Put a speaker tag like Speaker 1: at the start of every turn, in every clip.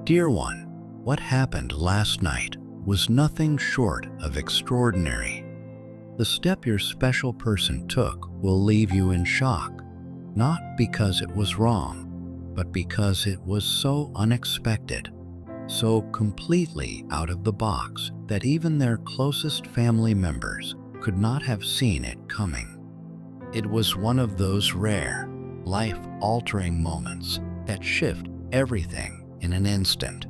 Speaker 1: Dear one, what happened last night was nothing short of extraordinary. The step your special person took will leave you in shock, not because it was wrong, but because it was so unexpected, so completely out of the box that even their closest family members could not have seen it coming. It was one of those rare, life-altering moments that shift everything in an instant.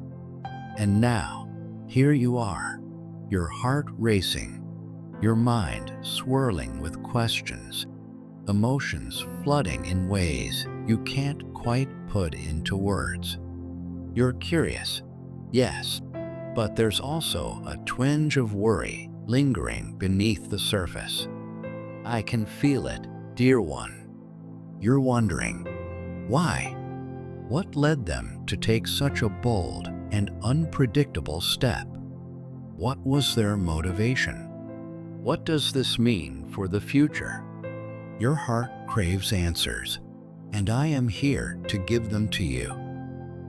Speaker 1: And now, here you are, your heart racing, your mind swirling with questions, emotions flooding in ways you can't quite put into words. You're curious, yes, but there's also a twinge of worry lingering beneath the surface. I can feel it, dear one. You're wondering, why? What led them to take such a bold and unpredictable step? What was their motivation? What does this mean for the future? Your heart craves answers, and I am here to give them to you.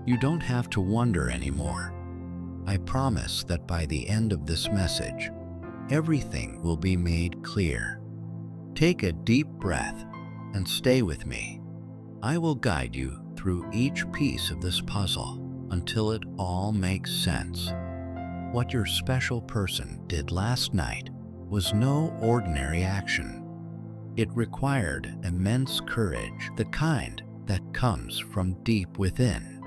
Speaker 1: You don't have to wonder anymore. I promise that by the end of this message, everything will be made clear. Take a deep breath and stay with me. I will guide you through each piece of this puzzle until it all makes sense. What your special person did last night was no ordinary action. It required immense courage, the kind that comes from deep within,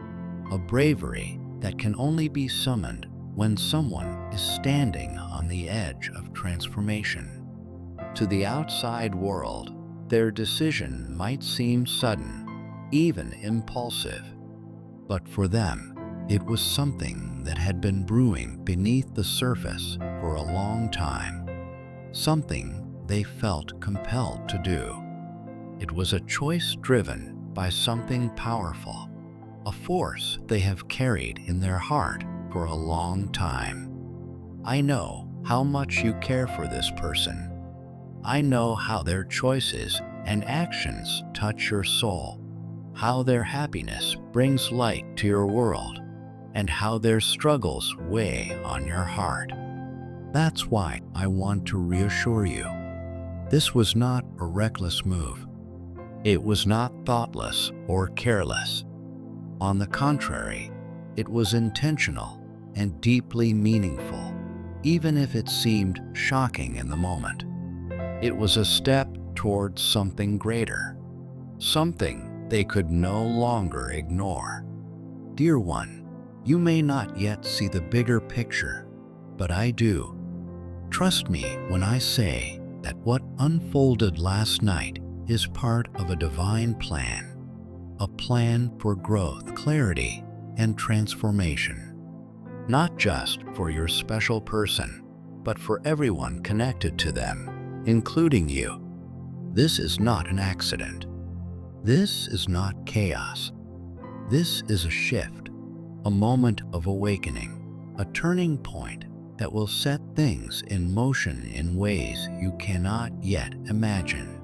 Speaker 1: a bravery that can only be summoned when someone is standing on the edge of transformation. To the outside world, their decision might seem sudden, even impulsive, but for them, it was something that had been brewing beneath the surface for a long time. Something they felt compelled to do. It was a choice driven by something powerful, a force they have carried in their heart for a long time. I know how much you care for this person. I know how their choices and actions touch your soul, how their happiness brings light to your world, and how their struggles weigh on your heart. That's why I want to reassure you. This was not a reckless move. It was not thoughtless or careless. On the contrary, it was intentional and deeply meaningful, even if it seemed shocking in the moment. It was a step towards something greater, something they could no longer ignore. Dear one, you may not yet see the bigger picture, but I do. Trust me when I say that what unfolded last night is part of a divine plan, a plan for growth, clarity, and transformation. Not just for your special person, but for everyone connected to them, including you. This is not an accident. This is not chaos. This is a shift, a moment of awakening, a turning point that will set things in motion in ways you cannot yet imagine.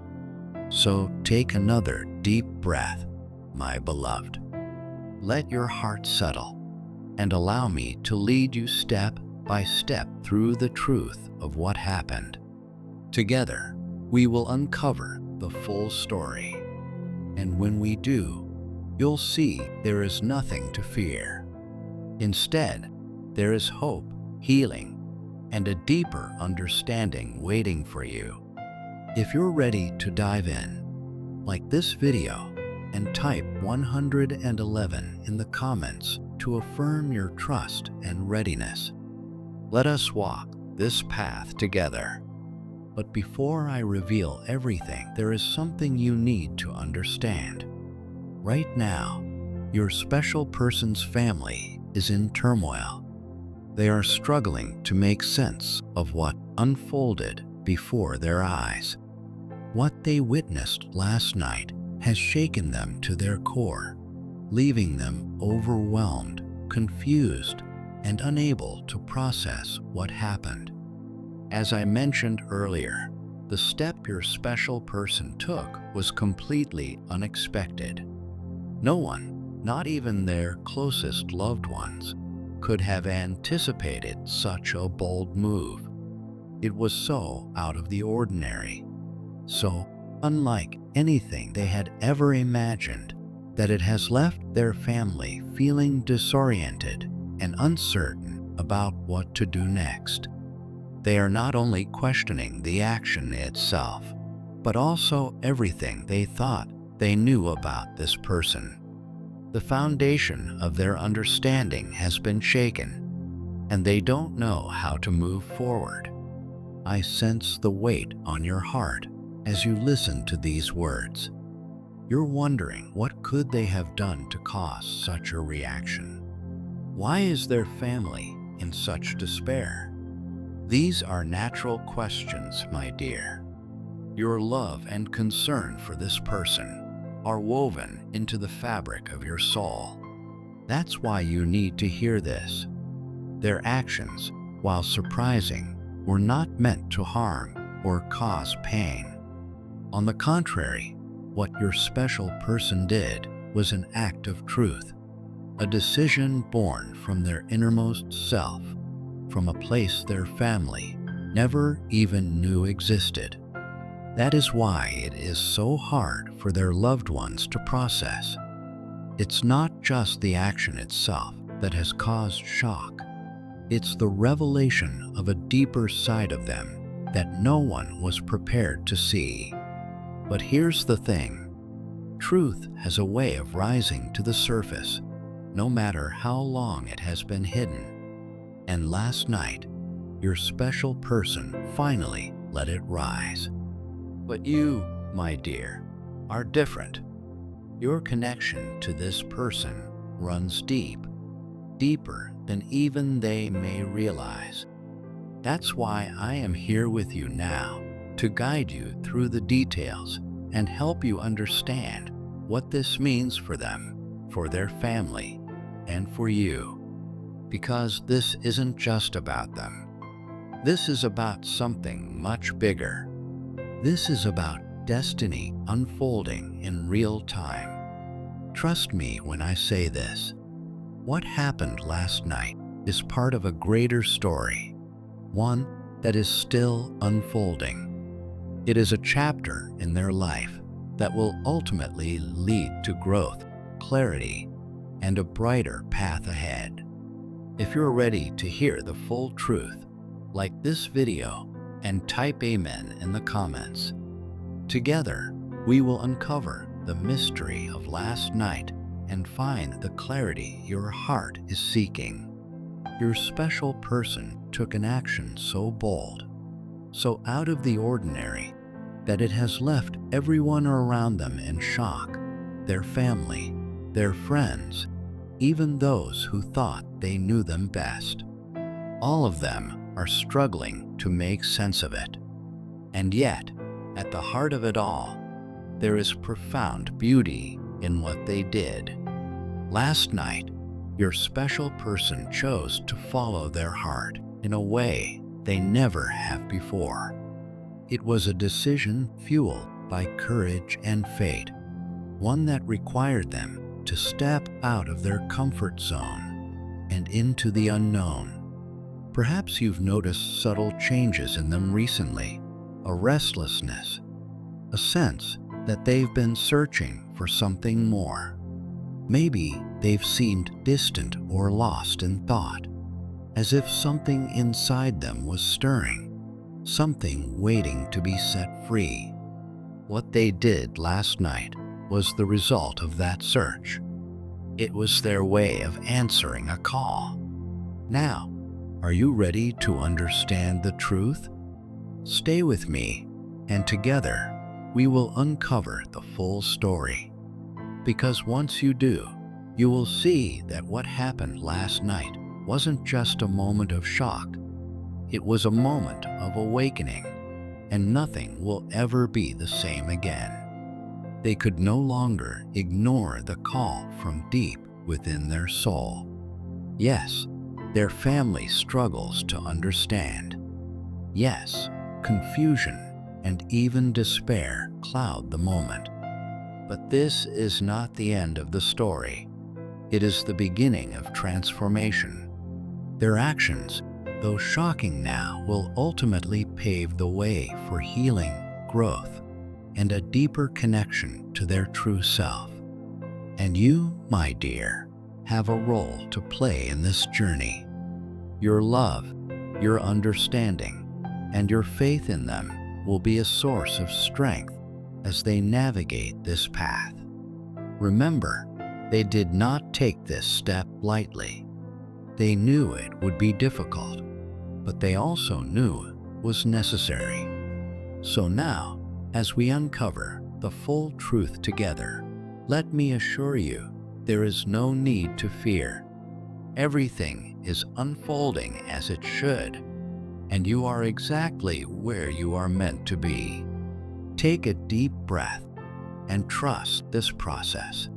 Speaker 1: So take another deep breath, my beloved. Let your heart settle and allow me to lead you step by step through the truth of what happened. Together, we will uncover the full story. And when we do, you'll see there is nothing to fear. Instead, there is hope, healing, and a deeper understanding waiting for you. If you're ready to dive in, like this video and type 111 in the comments to affirm your trust and readiness. Let us walk this path together. But before I reveal everything, there is something you need to understand. Right now, your special person's family is in turmoil. They are struggling to make sense of what unfolded before their eyes. What they witnessed last night has shaken them to their core, leaving them overwhelmed, confused, and unable to process what happened. As I mentioned earlier, the step your special person took was completely unexpected. No one, Not even their closest loved ones could have anticipated such a bold move. It was so out of the ordinary, so unlike anything they had ever imagined, that it has left their family feeling disoriented and uncertain about what to do next. They are not only questioning the action itself, but also everything they thought they knew about this person. The foundation of their understanding has been shaken, and they don't know how to move forward. I sense the weight on your heart as you listen to these words. You're wondering, what could they have done to cause such a reaction? Why is their family in such despair? These are natural questions, my dear. Your love and concern for this person are woven into the fabric of your soul. That's why you need to hear this. Their actions, while surprising, were not meant to harm or cause pain. On the contrary, what your special person did was an act of truth, a decision born from their innermost self, from a place their family never even knew existed. That is why it is so hard for their loved ones to process. It's not just the action itself that has caused shock. It's the revelation of a deeper side of them that no one was prepared to see. But here's the thing. Truth has a way of rising to the surface, no matter how long it has been hidden. And last night, your special person finally let it rise. But you, my dear, are different. Your connection to this person runs deep, deeper than even they may realize. That's why I am here with you now, to guide you through the details and help you understand what this means for them, for their family, and for you. Because this isn't just about them. This is about something much bigger. This is about destiny unfolding in real time. Trust me when I say this. What happened last night is part of a greater story, one that is still unfolding. It is a chapter in their life that will ultimately lead to growth, clarity, and a brighter path ahead. If you're ready to hear the full truth, like this video and type Amen in the comments. Together, we will uncover the mystery of last night and find the clarity your heart is seeking. Your special person took an action so bold, so out of the ordinary, that it has left everyone around them in shock, their family, their friends, even those who thought they knew them best. All of them are struggling to make sense of it. And yet, at the heart of it all, there is profound beauty in what they did. Last night, your special person chose to follow their heart in a way they never have before. It was a decision fueled by courage and faith, one that required them to step out of their comfort zone and into the unknown. Perhaps you've noticed subtle changes in them recently, a restlessness, a sense that they've been searching for something more. Maybe they've seemed distant or lost in thought, as if something inside them was stirring, something waiting to be set free. What they did last night was the result of that search. It was their way of answering a call. Now, are you ready to understand the truth? Stay with me, and together we will uncover the full story. Because once you do, you will see that what happened last night wasn't just a moment of shock. It was a moment of awakening, and nothing will ever be the same again. They could no longer ignore the call from deep within their soul. Yes, their family struggles to understand. Yes, confusion and even despair cloud the moment. But this is not the end of the story. It is the beginning of transformation. Their actions, though shocking now, will ultimately pave the way for healing, growth, and a deeper connection to their true self. And you, my dear, have a role to play in this journey. Your love, your understanding, and your faith in them will be a source of strength as they navigate this path. Remember, they did not take this step lightly. They knew it would be difficult, but they also knew it was necessary. So now, as we uncover the full truth together, let me assure you, there is no need to fear. Everything is unfolding as it should, and you are exactly where you are meant to be. Take a deep breath and trust this process.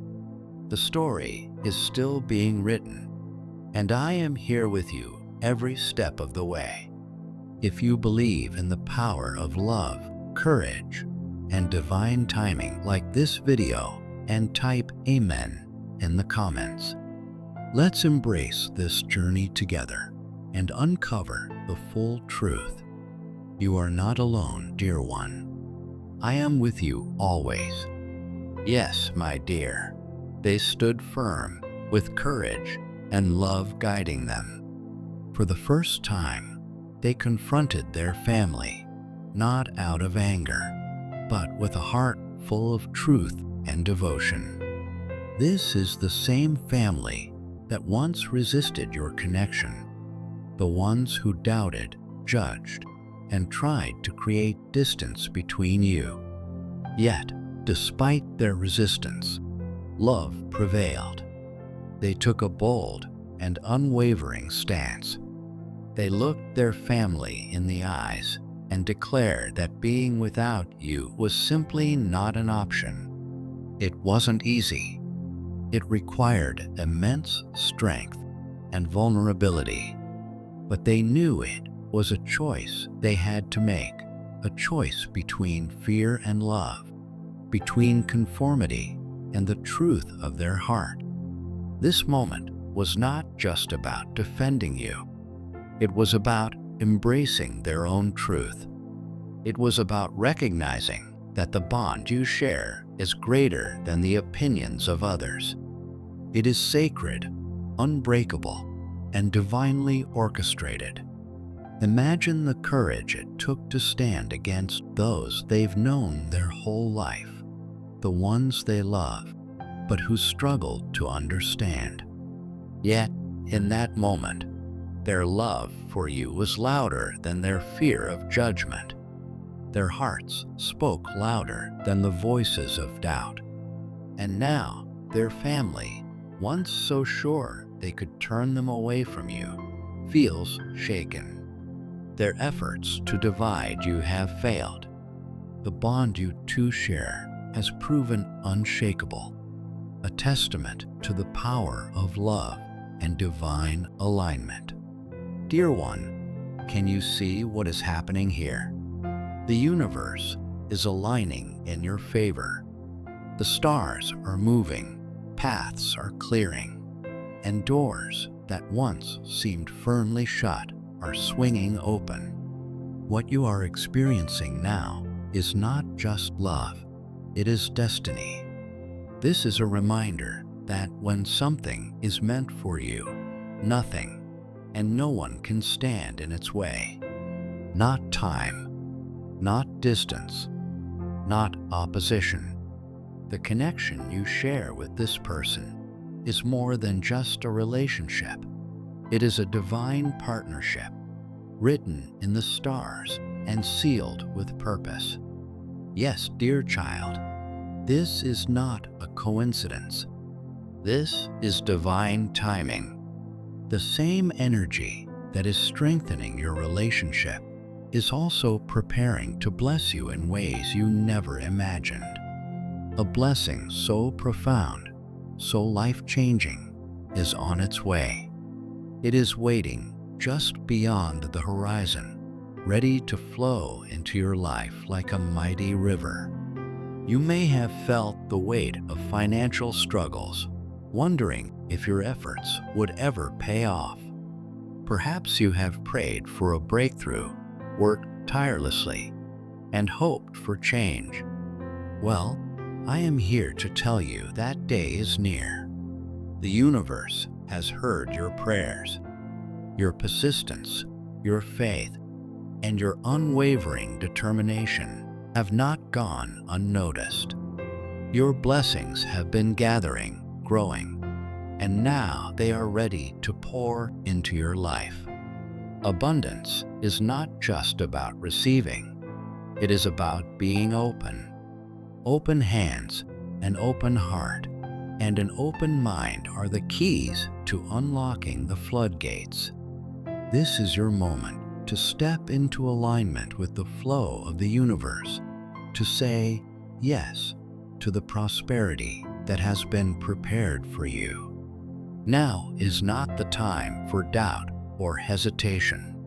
Speaker 1: The story is still being written, and I am here with you every step of the way. If you believe in the power of love, courage, and divine timing, like this video and type Amen in the comments. Let's embrace this journey together and uncover the full truth. You are not alone, dear one. I am with you always. Yes, my dear, they stood firm, with courage and love guiding them. For the first time, they confronted their family, not out of anger, but with a heart full of truth and devotion. This is the same family that once resisted your connection, the ones who doubted, judged, and tried to create distance between you. Yet, despite their resistance, love prevailed. They took a bold and unwavering stance. They looked their family in the eyes and declared that being without you was simply not an option. It wasn't easy. It required immense strength and vulnerability, but they knew it was a choice they had to make, a choice between fear and love, between conformity and the truth of their heart. This moment was not just about defending you. It was about embracing their own truth. It was about recognizing that the bond you share is greater than the opinions of others. It is sacred, unbreakable, and divinely orchestrated. Imagine the courage it took to stand against those they've known their whole life, the ones they love, but who struggled to understand. Yet, in that moment, their love for you was louder than their fear of judgment. Their hearts spoke louder than the voices of doubt. And now, their family, once so sure they could turn them away from you, feels shaken. Their efforts to divide you have failed. The bond you two share has proven unshakable, a testament to the power of love and divine alignment. Dear one, can you see what is happening here? The universe is aligning in your favor. The stars are moving, paths are clearing, and doors that once seemed firmly shut are swinging open. What you are experiencing now is not just love, it is destiny. This is a reminder that when something is meant for you, nothing and no one can stand in its way. Not time, not distance, not opposition. The connection you share with this person is more than just a relationship. It is a divine partnership, written in the stars and sealed with purpose. Yes, dear child, this is not a coincidence. This is divine timing. The same energy that is strengthening your relationship is also preparing to bless you in ways you never imagined. A blessing so profound, so life-changing, is on its way. It is waiting just beyond the horizon, ready to flow into your life like a mighty river. You may have felt the weight of financial struggles, wondering if your efforts would ever pay off. Perhaps you have prayed for a breakthrough, worked tirelessly, and hoped for change. Well, I am here to tell you that day is near. The universe has heard your prayers. Your persistence, your faith, and your unwavering determination have not gone unnoticed. Your blessings have been gathering, growing, and now they are ready to pour into your life. Abundance is not just about receiving. It is about being open. Open hands, an open heart, and an open mind are the keys to unlocking the floodgates. This is your moment to step into alignment with the flow of the universe, to say yes to the prosperity that has been prepared for you. Now is not the time for doubt or hesitation.